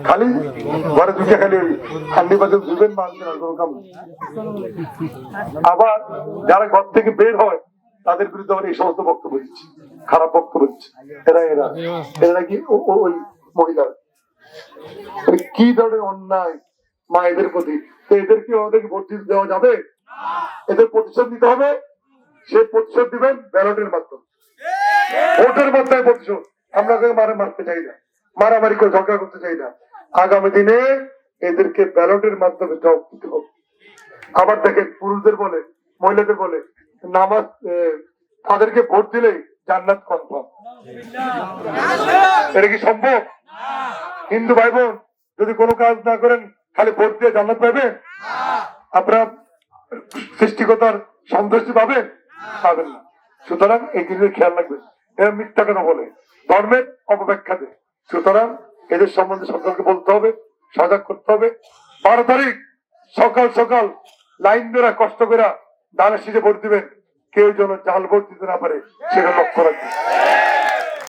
খালি ঘরে ঢুকে খালি হান্ডি বাজে ধুবেন মানছেন আর কোনো কাম নেই। আবার যারা ঘর থেকে বের হয় তাদের বিরুদ্ধে আবার এই সমস্ত বক্তব্য দিচ্ছে, খারাপ বক্তব্য দিচ্ছে। এরা এরা এরা কি ওই মহিলারা কি ধরনের অন্যায় মায়েদের প্রতি। তো এদেরকে ওদেরকে ভোট দেওয়া যাবে? এদের প্রতিশোধ নিতে হবে। সে প্রতিশোধ দিবেন ব্যালটের মাধ্যমে, ভোটের মাধ্যমে প্রতিশোধ। আমরা মারতে চাই না, মারামারি করে ঝগড়া করতে চাই না। আগামী দিনে এদেরকে ব্যালটের মাধ্যমে জবাব দিতে হবে। আবার দেখেন পুরুষদের বলে মহিলাদের বলে নামাজ তাদেরকে ভোট দিলেই জান্নাত কনফার্ম। এটা কি সম্ভব? হিন্দু ভাই বোন যদি কোনো কাজ না করেন খালি ভোট দিয়ে জান্নাত পাবেন? আপনারা সৃষ্টিকতার সন্তুষ্টি পাবেন? পাবেন না। সুতরাং এই জিনিসের খেয়াল রাখবেন। এরা মিথ্যা কেন বলে, ধর্মের অপব্যাখ্যা দেয়। সুতরাং এদের সম্বন্ধে সকলকে বলতে হবে, সজাগ করতে হবে। 12 তারিখ সকাল সকাল লাইন ধরে কষ্ট করে ধানের শীষে ভোট দিবেন, কেউ যেন জাল ভোট দিতে না পারে সেটা লক্ষ্য রাখবেন।